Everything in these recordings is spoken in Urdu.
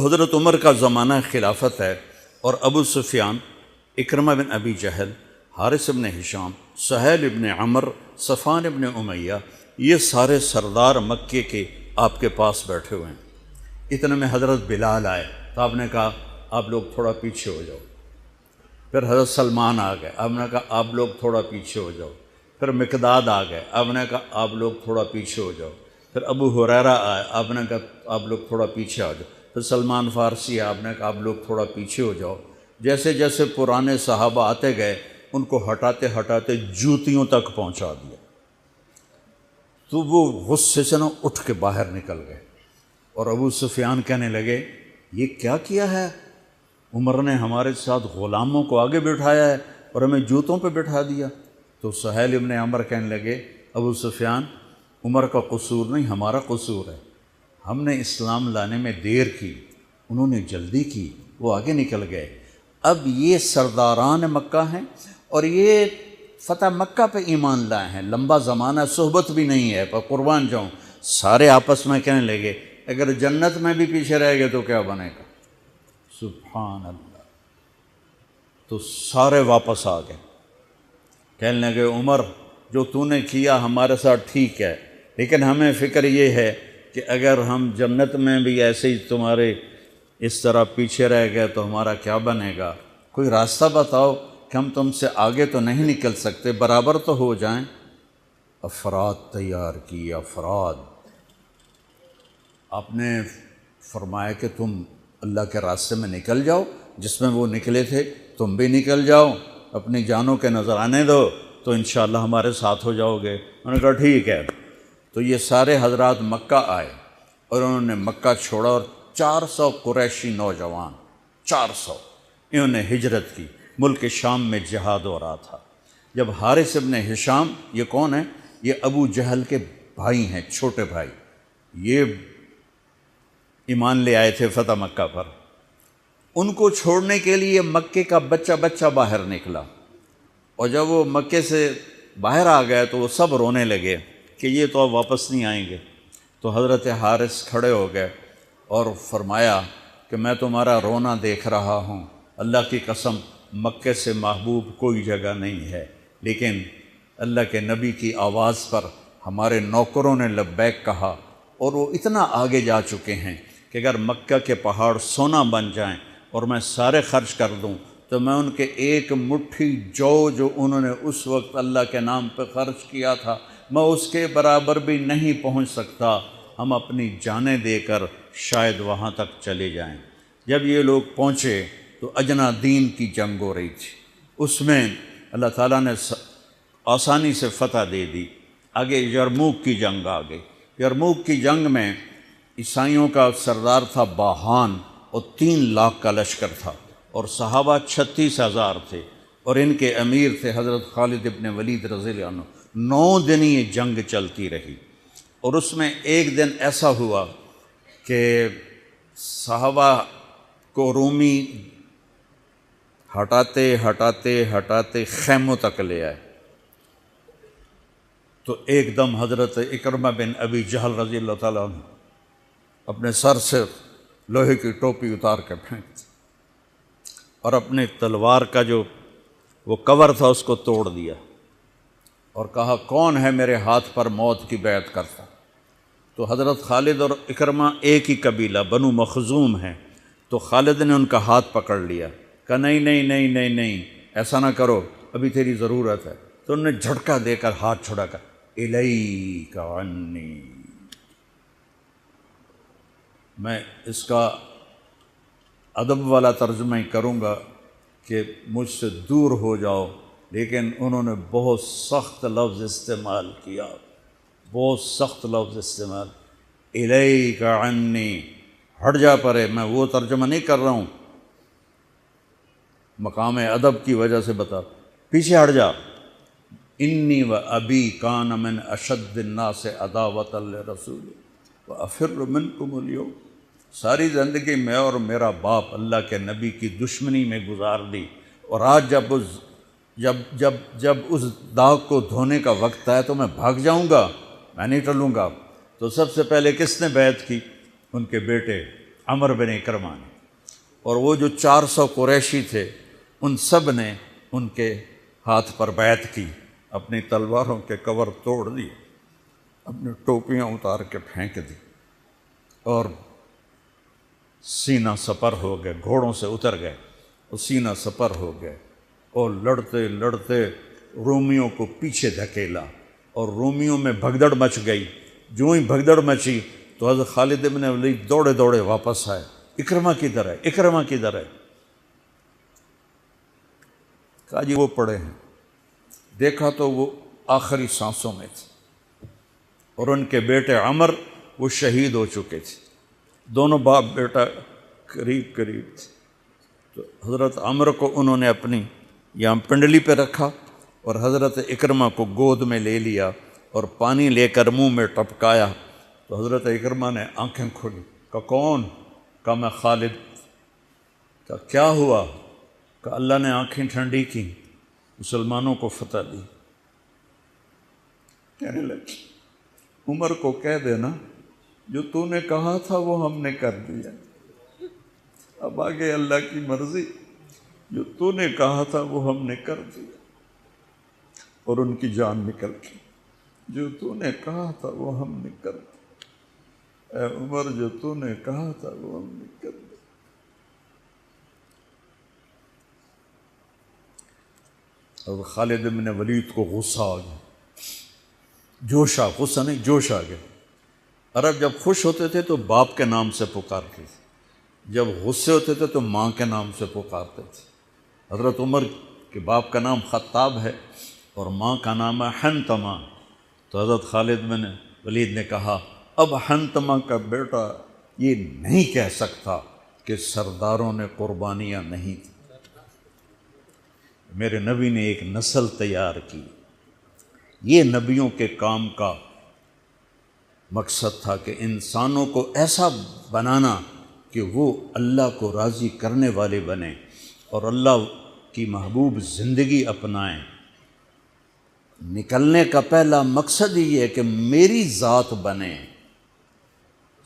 حضرت عمر کا زمانہ خلافت ہے اور ابو سفیان، اکرمہ بن ابی جہل، حارث بن ہشام، سہیل بن عمر، صفوان بن امیہ، یہ سارے سردار مکے کے آپ کے پاس بیٹھے ہوئے ہیں۔ اتنے میں حضرت بلال آئے تو آپ نے کہا آپ لوگ تھوڑا پیچھے ہو جاؤ۔ پھر حضرت سلمان آ گئے، آپ نے کہا آپ لوگ تھوڑا پیچھے ہو جاؤ۔ پھر مقداد آ گئے، آپ نے کہا آپ لوگ تھوڑا پیچھے ہو جاؤ۔ پھر ابو ہریرہ آئے، آپ نے کہا آپ لوگ تھوڑا پیچھے آ جاؤ۔ پھر سلمان فارسی آئے، آپ نے کہا آپ لوگ تھوڑا پیچھے ہو جاؤ۔ جیسے جیسے پرانے صحابہ آتے گئے ان کو ہٹاتے ہٹاتے جوتیوں تک پہنچا دیا، تو وہ غصے سے اٹھ کے باہر نکل گئے۔ اور ابو سفیان کہنے لگے یہ کیا کیا ہے؟ عمر نے ہمارے ساتھ غلاموں کو آگے بٹھایا ہے اور ہمیں جوتوں پہ بٹھا دیا۔ تو سہیل ابن عمر کہنے لگے ابو سفیان، عمر کا قصور نہیں، ہمارا قصور ہے۔ ہم نے اسلام لانے میں دیر کی، انہوں نے جلدی کی، وہ آگے نکل گئے۔ اب یہ سرداران مکہ ہیں اور یہ فتح مکہ پہ ایمان لائے ہیں، لمبا زمانہ صحبت بھی نہیں ہے، پر قربان جاؤں سارے آپس میں کہنے لگے اگر جنت میں بھی پیچھے رہ گئے تو کیا بنے گا؟ سبحان اللہ۔ تو سارے واپس آ گئے، کہنے لگے عمر جو تو نے کیا ہمارے ساتھ ٹھیک ہے، لیکن ہمیں فکر یہ ہے کہ اگر ہم جنت میں بھی ایسے ہی تمہارے اس طرح پیچھے رہ گئے تو ہمارا کیا بنے گا؟ کوئی راستہ بتاؤ کہ ہم تم سے آگے تو نہیں نکل سکتے، برابر تو ہو جائیں۔ افراد تیار کی، افراد۔ آپ نے فرمایا کہ تم اللہ کے راستے میں نکل جاؤ، جس میں وہ نکلے تھے تم بھی نکل جاؤ، اپنی جانوں کے نذرانے دو تو انشاءاللہ ہمارے ساتھ ہو جاؤ گے۔ انہوں نے کہا ٹھیک ہے۔ تو یہ سارے حضرات مکہ آئے اور انہوں نے مکہ چھوڑا اور 400 قریشی نوجوان، 400 انہوں نے ہجرت کی، ملک شام میں جہاد ہو رہا تھا۔ جب حارث ابن ہشام، یہ کون ہے؟ یہ ابو جہل کے بھائی ہیں، چھوٹے بھائی، یہ ایمان لے آئے تھے فتح مکہ پر۔ ان کو چھوڑنے کے لیے مکے کا بچہ بچہ باہر نکلا، اور جب وہ مکے سے باہر آ گئے تو وہ سب رونے لگے کہ یہ تو اب واپس نہیں آئیں گے۔ تو حضرت حارث کھڑے ہو گئے اور فرمایا کہ میں تمہارا رونا دیکھ رہا ہوں، اللہ کی قسم مکے سے محبوب کوئی جگہ نہیں ہے، لیکن اللہ کے نبی کی آواز پر ہمارے نوکروں نے لبیک کہا اور وہ اتنا آگے جا چکے ہیں کہ اگر مکہ کے پہاڑ سونا بن جائیں اور میں سارے خرچ کر دوں تو میں ان کے ایک مٹھی جو انہوں نے اس وقت اللہ کے نام پہ خرچ کیا تھا میں اس کے برابر بھی نہیں پہنچ سکتا، ہم اپنی جانیں دے کر شاید وہاں تک چلے جائیں۔ جب یہ لوگ پہنچے تو اجنا دین کی جنگ ہو رہی تھی، اس میں اللہ تعالیٰ نے آسانی سے فتح دے دی۔ آگے یرموک کی جنگ آ گئی۔ یرموک کی جنگ میں عیسائیوں کا سردار تھا باہان اور 3 لاکھ کا لشکر تھا، اور صحابہ 36,000 تھے، اور ان کے امیر تھے حضرت خالد ابن ولید رضی اللہ عنہ۔ 9 دن یہ جنگ چلتی رہی، اور اس میں ایک دن ایسا ہوا کہ صحابہ کو رومی ہٹاتے ہٹاتے ہٹاتے خیموں تک لے آئے۔ تو ایک دم حضرت اکرمہ بن ابی جہل رضی اللہ تعالیٰ عنہ اپنے سر سے لوہے کی ٹوپی اتار کے پھینک دی اور اپنے تلوار کا جو وہ کور تھا اس کو توڑ دیا اور کہا کون ہے میرے ہاتھ پر موت کی بیعت کرتا؟ تو حضرت خالد اور اکرمہ ایک ہی قبیلہ بنو مخزوم ہیں، تو خالد نے ان کا ہاتھ پکڑ لیا، کہا نہیں نہیں نہیں نہیں نہیں ایسا نہ کرو، ابھی تیری ضرورت ہے۔ تو انہوں نے جھٹکا دے کر ہاتھ چھڑا کر الیک عنی، میں اس کا ادب والا ترجمہ ہی کروں گا کہ مجھ سے دور ہو جاؤ، لیکن انہوں نے بہت سخت لفظ استعمال کیا، بہت سخت لفظ استعمال، الیک عنی، ہٹ جا پرے۔ میں وہ ترجمہ نہیں کر رہا ہوں، مقام ادب کی وجہ سے بتا، پیچھے ہٹ جا۔ انی و ابی کان من اشد الناس عداوۃ لرسول وافر منکم اليوم، ساری زندگی میں اور میرا باپ اللہ کے نبی کی دشمنی میں گزار دی، اور آج جب اس داغ کو دھونے کا وقت آئے تو میں بھاگ جاؤں گا، میں نہیں ٹلوں گا۔ تو سب سے پہلے کس نے بیعت کی؟ ان کے بیٹے عمر بن اکرمہ نے، اور وہ جو 400 قریشی تھے ان سب نے ان کے ہاتھ پر بیعت کی، اپنی تلواروں کے کور توڑ دیے، اپنی ٹوپیاں اتار کے پھینک دی اور سینہ سپر ہو گئے، گھوڑوں سے اتر گئے اور سینہ سپر ہو گئے، اور لڑتے لڑتے رومیوں کو پیچھے دھکیلا اور رومیوں میں بھگدڑ مچ گئی۔ جو ہی بھگدڑ مچی تو حضرت خالد بن ولید دوڑے دوڑے واپس آئے، اکرمہ کدھر ہے، اکرمہ کدھر ہے؟ کہا جی وہ پڑے ہیں۔ دیکھا تو وہ آخری سانسوں میں تھے، اور ان کے بیٹے عمر وہ شہید ہو چکے تھے، دونوں باپ بیٹا قریب قریب تھے۔ تو حضرت عمر کو انہوں نے اپنی یہاں پنڈلی پہ رکھا اور حضرت اکرمہ کو گود میں لے لیا اور پانی لے کر منہ میں ٹپکایا، تو حضرت اکرمہ نے آنکھیں کھولی، کہا کون؟ کہا میں خالد۔ کہا کیا ہوا؟ کہ اللہ نے آنکھیں ٹھنڈی کی، مسلمانوں کو فتح دی۔ کہنے لگے عمر کو کہہ دینا جو تو نے کہا تھا وہ ہم نے کر دیا، اب آگے اللہ کی مرضی، جو تو نے کہا تھا وہ ہم نے کر دیا۔ اور ان کی جان نکل گئی، جو تو نے کہا تھا وہ ہم نے کر دیا، اے عمر جو تو نے کہا تھا وہ ہم نے کر دیا۔ اور خالد بن ولید کو غصہ آ گیا، جوش آ، غصہ نہیں جوش آ گیا۔ عرب جب خوش ہوتے تھے تو باپ کے نام سے پکارتے تھے، جب غصے ہوتے تھے تو ماں کے نام سے پکارتے تھے۔ حضرت عمر کے باپ کا نام خطاب ہے اور ماں کا نام ہے حنتمہ، تو حضرت خالد بن ولید نے کہا اب حنتمہ کا بیٹا یہ نہیں کہہ سکتا کہ سرداروں نے قربانیاں نہیں تھیں۔ میرے نبی نے ایک نسل تیار کی، یہ نبیوں کے کام کا مقصد تھا کہ انسانوں کو ایسا بنانا کہ وہ اللہ کو راضی کرنے والے بنیں اور اللہ کی محبوب زندگی اپنائیں۔ نکلنے کا پہلا مقصد ہی ہے کہ میری ذات بنے،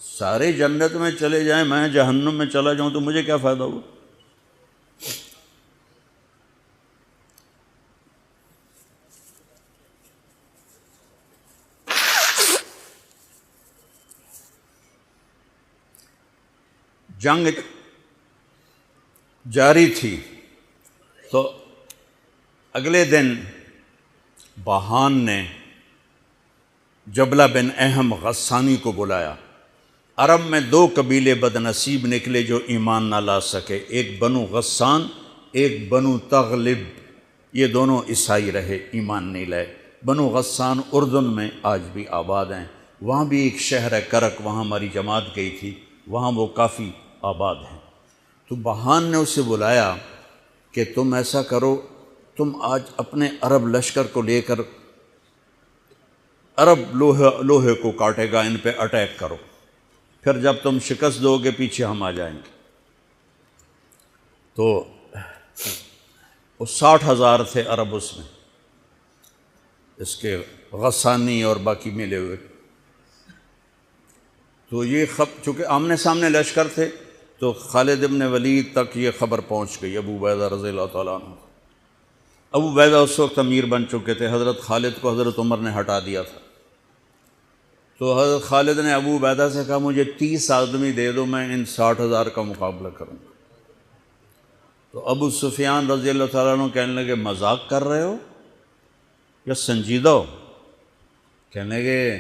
سارے جنت میں چلے جائیں میں جہنم میں چلا جاؤں تو مجھے کیا فائدہ ہوا؟ جنگ جاری تھی تو اگلے دن بہان نے جبلہ بن اہم غسانی کو بلایا۔ عرب میں 2 قبیلے بد نصیب نکلے جو ایمان نہ لا سکے، ایک بنو غسان، ایک بنو تغلب، یہ دونوں عیسائی رہے، ایمان نہیں لائے۔ بنو غسان اردن میں آج بھی آباد ہیں، وہاں بھی ایک شہر ہے کرک، وہاں ہماری جماعت گئی تھی، وہاں وہ کافی آباد ہیں۔ تو بہان نے اسے بلایا کہ تم ایسا کرو، تم آج اپنے عرب لشکر کو لے کر عرب لوہے کو کاٹے گا، ان پہ اٹیک کرو، پھر جب تم شکست دو گے پیچھے ہم آ جائیں گے۔ تو وہ 60,000 تھے عرب اس میں، اس کے غسانی اور باقی ملے ہوئے۔ تو یہ چونکہ آمنے سامنے لشکر تھے تو خالد بن ولید تک یہ خبر پہنچ گئی، ابو عبیدہ رضی اللہ تعالیٰ عنہ۔ ابو عبیدہ اس وقت امیر بن چکے تھے، حضرت خالد کو حضرت عمر نے ہٹا دیا تھا۔ تو حضرت خالد نے ابو عبیدہ سے کہا مجھے 30 آدمی دے دو، میں ان 60,000 کا مقابلہ کروں گا۔ تو ابو سفیان رضی اللہ تعالیٰ عنہ کہنے لگے مذاق کر رہے ہو یا سنجیدہ ہو؟ کہنے لگے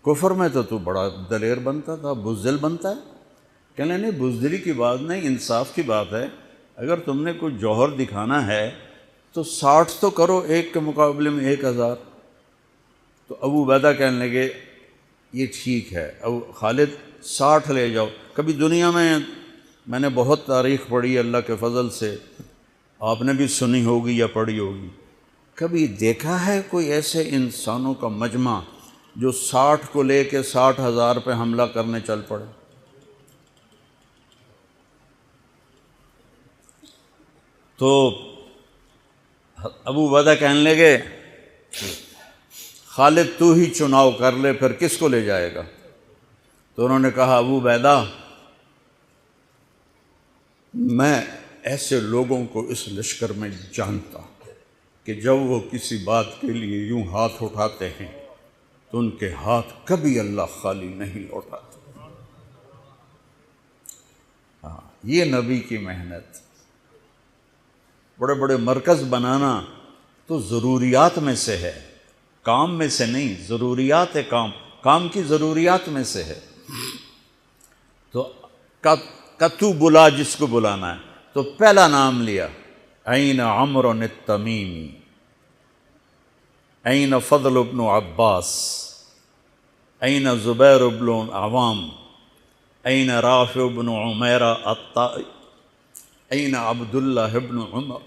کفر میں تو بڑا دلیر بنتا تھا، بزدل بنتا ہے۔ کہنے نہیں، بزدلی کی بات نہیں، انصاف کی بات ہے۔ اگر تم نے کوئی جوہر دکھانا ہے تو 60 تو کرو، ایک کے مقابلے میں 1,000۔ تو ابو عبیدہ کہنے لگے یہ ٹھیک ہے، ابو خالد 60 لے جاؤ۔ کبھی دنیا میں نے بہت تاریخ پڑھی اللہ کے فضل سے، آپ نے بھی سنی ہوگی یا پڑھی ہوگی، کبھی دیکھا ہے کوئی ایسے انسانوں کا مجمع جو 60 کو لے کے 60,000 پہ حملہ کرنے چل پڑے؟ تو ابو عبیدہ کہنے لگے خالد تو ہی چناؤ کر لے، پھر کس کو لے جائے گا؟ تو انہوں نے کہا ابو عبیدہ میں ایسے لوگوں کو اس لشکر میں جانتا ہوں کہ جب وہ کسی بات کے لیے یوں ہاتھ اٹھاتے ہیں تو ان کے ہاتھ کبھی اللہ خالی نہیں لوٹاتے۔ ہاں، یہ نبی کی محنت۔ بڑے بڑے مرکز بنانا تو ضروریات میں سے ہے، کام میں سے نہیں، ضروریات ہے، کام کی ضروریات میں سے ہے۔ تو تو بلا جس کو بلانا ہے، تو پہلا نام لیا، این عمرو التمیمی، این فضل بن عباس، این زبیر بن عوام، این رافع بن عمیرہ الطائی، این عبداللہ بن عمر،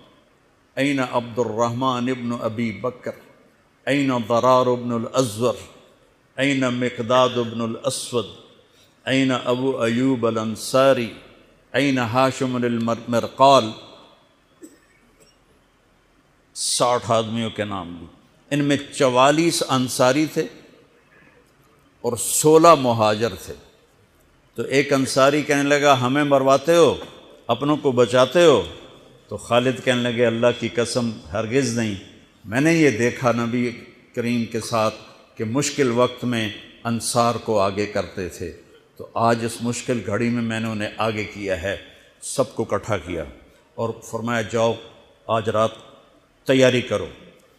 این عبد الرحمن بن ابی بکر، این ضرار بن الازور، این مقداد بن الاسود، این ابو ایوب الانصاری، این ہاشم المرقال۔ 60 آدمیوں کے نام لی۔ ان میں 44 انصاری تھے اور 16 مہاجر تھے۔ تو ایک انصاری کہنے لگا ہمیں مرواتے ہو، اپنوں کو بچاتے ہو؟ تو خالد کہنے لگے اللہ کی قسم ہرگز نہیں، میں نے یہ دیکھا نبی کریم کے ساتھ کہ مشکل وقت میں انصار کو آگے کرتے تھے، تو آج اس مشکل گھڑی میں نے انہیں آگے کیا ہے۔ سب کو اکٹھا کیا اور فرمایا جاؤ آج رات تیاری کرو۔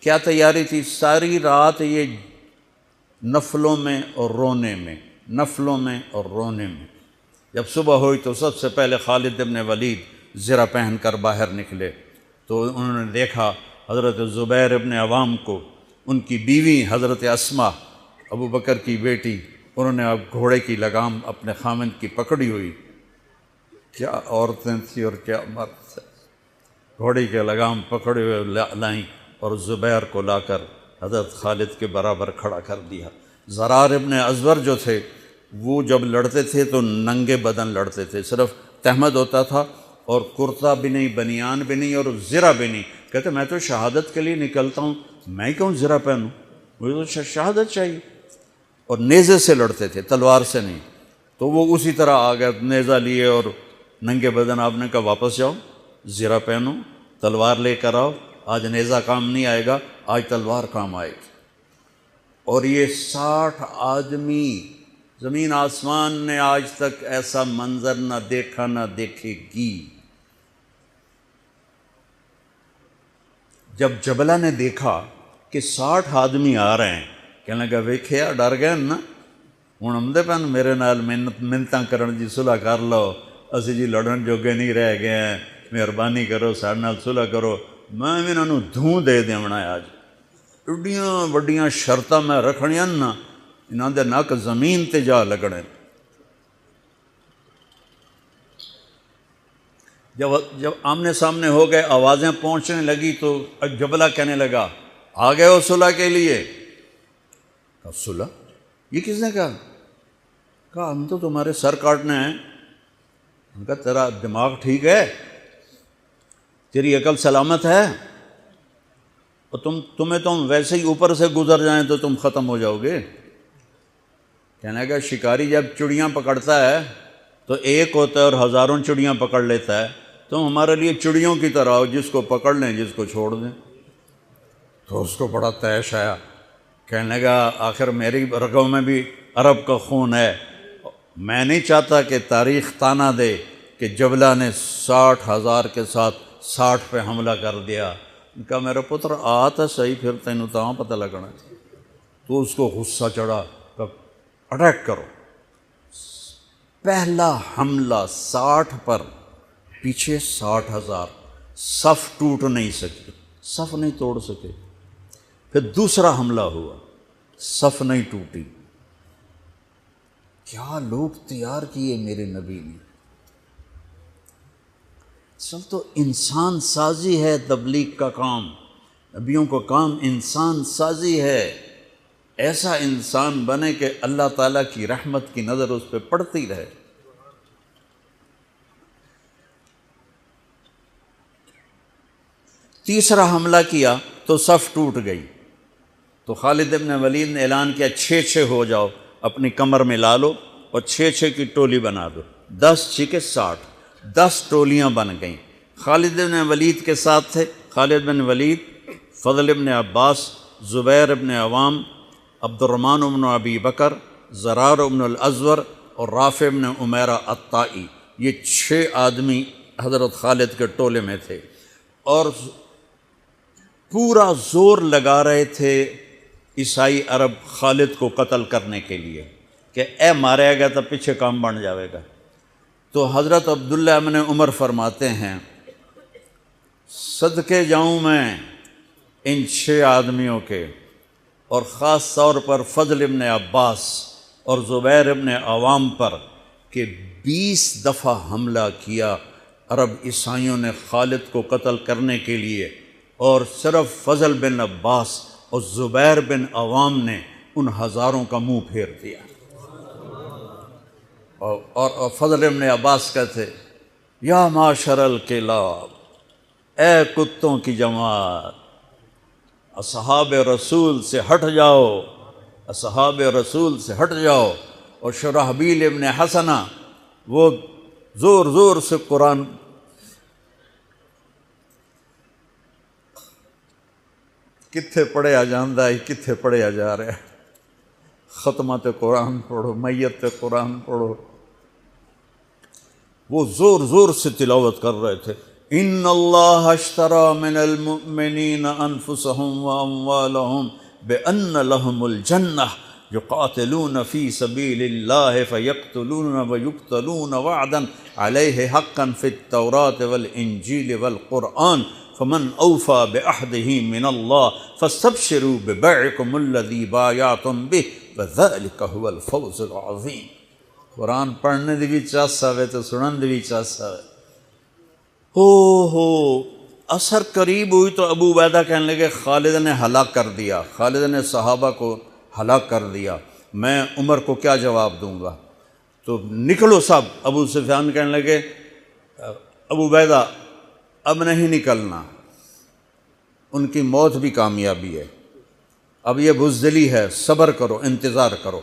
کیا تیاری تھی؟ ساری رات یہ نفلوں میں اور رونے میں، نفلوں میں اور رونے میں۔ جب صبح ہوئی تو سب سے پہلے خالد بن ولید زرہ پہن کر باہر نکلے، تو انہوں نے دیکھا حضرت زبیر بن عوام کو، ان کی بیوی حضرت اسماء ابو بکر کی بیٹی، انہوں نے اب گھوڑے کی لگام اپنے خامند کی پکڑی ہوئی۔ کیا عورتیں تھیں اور کیا مرد تھے، گھوڑے کی لگام پکڑے ہوئے لائیں اور زبیر کو لا کر حضرت خالد کے برابر کھڑا کر دیا۔ ضرار ابن ازور جو تھے وہ جب لڑتے تھے تو ننگے بدن لڑتے تھے، صرف تہمد ہوتا تھا اور کرتا بھی نہیں، بنیان بھی نہیں اور زرہ بھی نہیں۔ کہتے میں تو شہادت کے لیے نکلتا ہوں، میں کیوں زرہ پہنوں، مجھے تو شہادت چاہیے۔ اور نیزے سے لڑتے تھے، تلوار سے نہیں۔ تو وہ اسی طرح آ گئے، نیزہ لیے اور ننگے بدن۔ آپ نے کہا واپس جاؤ، زرہ پہنو، تلوار لے کر آؤ، آج نیزہ کام نہیں آئے گا، آج تلوار کام آئے گی۔ اور یہ 60 آدمی، زمین آسمان نے آج تک ایسا منظر نہ دیکھا نہ دیکھے گی۔ جب جبلہ نے دیکھا کہ 60 آدمی آ رہے ہیں، کہنے لگا ویکھیا ڈر گئے نا، ہوں آمدے پن میرے نال منتاں کرن جی صلح کر لو، اسی جی لڑن جوگے نہیں رہ گئے ہیں، مہربانی کرو ساڈے نال صلح کرو، میں بھی انہوں دھوں دے دیونا ہے۔ آج ایڈیاں وڈیاں شرطاں میں رکھنیاں نا، انہاں دے نک زمین تے جا لگنے۔ جب آمنے سامنے ہو گئے، آوازیں پہنچنے لگی تو جبلہ کہنے لگا آ گئے ہو صلح کے لیے؟ کہا صلح؟ یہ کس نے کہا؟ کہا ہم تو تمہارے سر کاٹنے ہیں۔ ان کا تیرا دماغ ٹھیک ہے، تیری عقل سلامت ہے، اور تمہیں تم ویسے ہی اوپر سے گزر جائیں تو تم ختم ہو جاؤ گے۔ کہنے لگا شکاری جب چڑیاں پکڑتا ہے تو ایک ہوتا ہے اور ہزاروں چڑیاں پکڑ لیتا ہے، تم ہمارے لیے چڑیوں کی طرح ہو، جس کو پکڑ لیں جس کو چھوڑ دیں۔ تو اس کو بڑا طیش آیا، کہنے لگا آخر میری رگوں میں بھی عرب کا خون ہے، میں نہیں چاہتا کہ تاریخ تانا دے کہ جبلہ نے 60,000 کے ساتھ 60 پہ حملہ کر دیا۔ ان کا میرا پتر آ تو صحیح، پھر تینوں تاں پتہ لگنا۔ تو اس کو غصہ چڑھا، کہ اٹیک کرو۔ پہلا حملہ 60 پر، پیچھے 60,000، صف ٹوٹ نہیں سکی، صف نہیں توڑ سکے۔ پھر دوسرا حملہ ہوا، صف نہیں ٹوٹی۔ کیا لوگ تیار کیے میرے نبی نے۔ اصل تو انسان سازی ہے تبلیغ کا کام، نبیوں کا کام انسان سازی ہے۔ ایسا انسان بنے کہ اللہ تعالیٰ کی رحمت کی نظر اس پہ پڑتی رہے۔ تیسرا حملہ کیا تو صف ٹوٹ گئی، تو خالد بن ولید نے اعلان کیا 6 ہو جاؤ، اپنی کمر میں لا لو اور 6 کی ٹولی بنا دو، 10 6 60۔ 10 ٹولیاں بن گئیں۔ خالد بن ولید کے ساتھ تھے خالد بن ولید، فضل بن عباس، زبیر بن عوام، عبد الرحمن بن ابی بکر، زرار بن الازور اور رافع بن عمیرہ الطائی۔ یہ 6 آدمی حضرت خالد کے ٹولے میں تھے، اور پورا زور لگا رہے تھے عیسائی عرب خالد کو قتل کرنے کے لیے کہ اے ماریا گیا تو پیچھے کام بن جاوے گا۔ تو حضرت عبداللہ بن عمر فرماتے ہیں صدقے جاؤں میں ان 6 آدمیوں کے، اور خاص طور پر فضل بن عباس اور زبیر بن عوام پر، کہ 20 دفعہ حملہ کیا عرب عیسائیوں نے خالد کو قتل کرنے کے لیے، اور صرف فضل بن عباس اور زبیر بن عوام نے ان ہزاروں کا منہ پھیر دیا۔ اور فضل بن عباس کہتے یا معاشر الکلاب، اے کتوں کی جماعت، اصحاب رسول سے ہٹ جاؤ، اصحاب رسول سے ہٹ جاؤ۔ اور شرحبیل ابن حسنہ وہ زور زور سے قرآن کتھے پڑھیا جاندہ ہے، کتھے پڑھیا جا رہا ہے، ختمات قرآن پڑھو، میت قرآن پڑھو، وہ زور زور سے تلاوت کر رہے تھے۔ ان اللہ اشترى من المؤمنین انفسهم واموالهم بان لهم الجنہ یقاتلون فی سبیل اللہ فیقتلون ویقتلون وعدا علیہ حقا فی التوراة والانجیل والقرآن فمن اوفى بعہدہ من اللہ فاستبشروا ببیعکم الذی بایعتم بہ وذلک هو الفوز العظیم۔ قرآن پڑھنے دی بھی چاس آوے تو سنن دی بھی چاس آوے۔ ہو اثر قریب ہوئی تو ابو عبیدہ کہنے لگے خالد نے ہلاک کر دیا، خالد نے صحابہ کو ہلاک کر دیا، میں عمر کو کیا جواب دوں گا؟ تو نکلو سب۔ ابو سفیان کہنے لگے ابو عبیدہ اب نہیں نکلنا، ان کی موت بھی کامیابی ہے، اب یہ بزدلی ہے، صبر کرو، انتظار کرو۔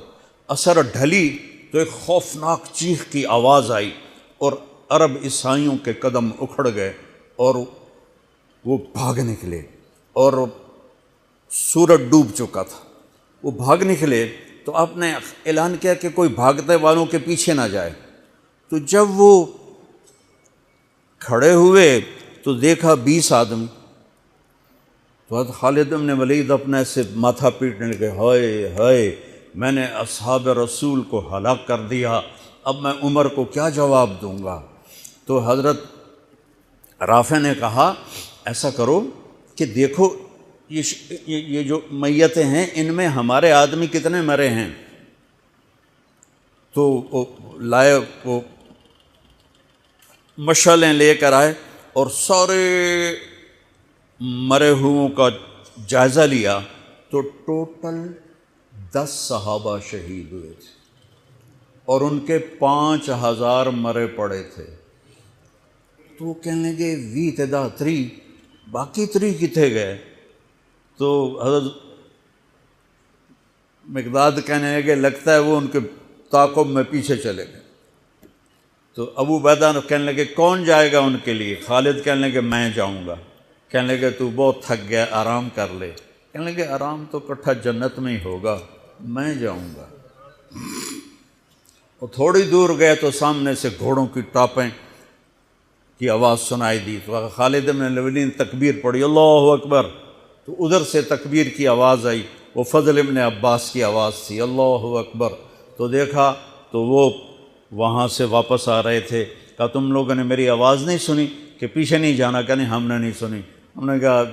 اثر ڈھلی تو ایک خوفناک چیخ کی آواز آئی، اور عرب عیسائیوں کے قدم اکھڑ گئے، اور وہ بھاگ نکلے، اور سورج ڈوب چکا تھا، وہ بھاگ نکلے۔ تو آپ نے اعلان کیا کہ کوئی بھاگتے والوں کے پیچھے نہ جائے۔ تو جب وہ کھڑے ہوئے تو دیکھا 20 آدمی۔ تو حضرت خالد بن ولید اپنے سے ماتھا پیٹنے لگے، ہائے ہائے، میں نے اصحاب رسول کو ہلاک کر دیا، اب میں عمر کو کیا جواب دوں گا؟ تو حضرت رافع نے کہا ایسا کرو کہ دیکھو یہ جو میتیں ہیں ان میں ہمارے آدمی کتنے مرے ہیں؟ تو وہ لائے، وہ مشعلیں لے کر آئے اور سارے مرے ہوئوں کا جائزہ لیا، تو ٹوٹل 10 صحابہ شہید ہوئے تھے، اور ان کے 5000 مرے پڑے تھے۔ تو وہ کہنے لگے وی تدا 3، باقی 3 کتنے گئے؟ تو حضرت مقداد کہنے لگے لگتا ہے وہ ان کے تعاقب میں پیچھے چلے گئے۔ تو ابو عبیدہ کہنے لگے کون جائے گا ان کے لیے؟ خالد کہنے لگے میں جاؤں گا۔ کہنے لگے تو بہت تھک گیا، آرام کر لے۔ کہنے لگے آرام تو کٹھا جنت میں ہی ہوگا، میں جاؤں گا۔ وہ تھوڑی دور گئے تو سامنے سے گھوڑوں کی ٹاپیں کی آواز سنائی دی، تو خالد بن ولید نے تکبیر پڑھی، اللہ اکبر۔ تو ادھر سے تکبیر کی آواز آئی، وہ فضل بن عباس کی آواز تھی، اللہ اکبر۔ تو دیکھا تو وہ وہاں سے واپس آ رہے تھے۔ کہا تم لوگوں نے میری آواز نہیں سنی کہ پیچھے نہیں جانا؟ کہ نہیں ہم نے نہیں سنی۔ ہم نے کہا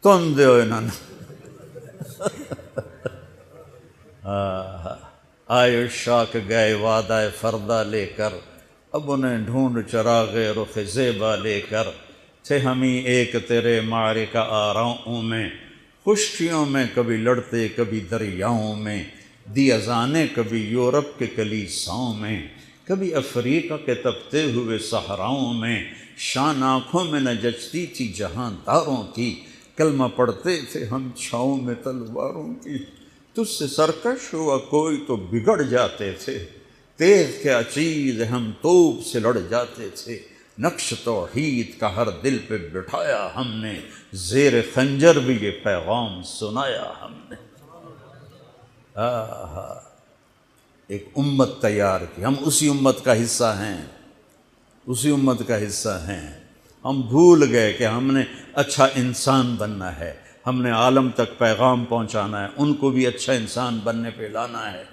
تم دے انہوں نے آئے شاک گئے وعدہ فردہ لے کر، اب انہیں ڈھونڈ چراغ رخ زیبا لے کر، تھے ہمیں ایک تیرے معرکہ آراؤں میں، خشکیوں میں کبھی لڑتے کبھی دریاؤں میں، دی اذانیں کبھی یورپ کے کلیساؤں میں، کبھی افریقہ کے تپتے ہوئے صحراؤں میں، شان آنکھوں میں نہ جچتی تھی جہانداروں کی، کلمہ پڑھتے تھے ہم چھاؤں میں تلواروں کی، تجھ سے سرکش ہوا کوئی تو بگڑ جاتے تھے، تیغ کے عچیز ہم توپ سے لڑ جاتے تھے، نقش توحید کا ہر دل پہ بٹھایا ہم نے، زیر خنجر بھی یہ پیغام سنایا ہم نے۔ ایک امت تیار کی، ہم اسی امت کا حصہ ہیں، اسی امت کا حصہ ہیں۔ ہم بھول گئے کہ ہم نے اچھا انسان بننا ہے، ہم نے عالم تک پیغام پہنچانا ہے، ان کو بھی اچھا انسان بننے پہ لانا ہے۔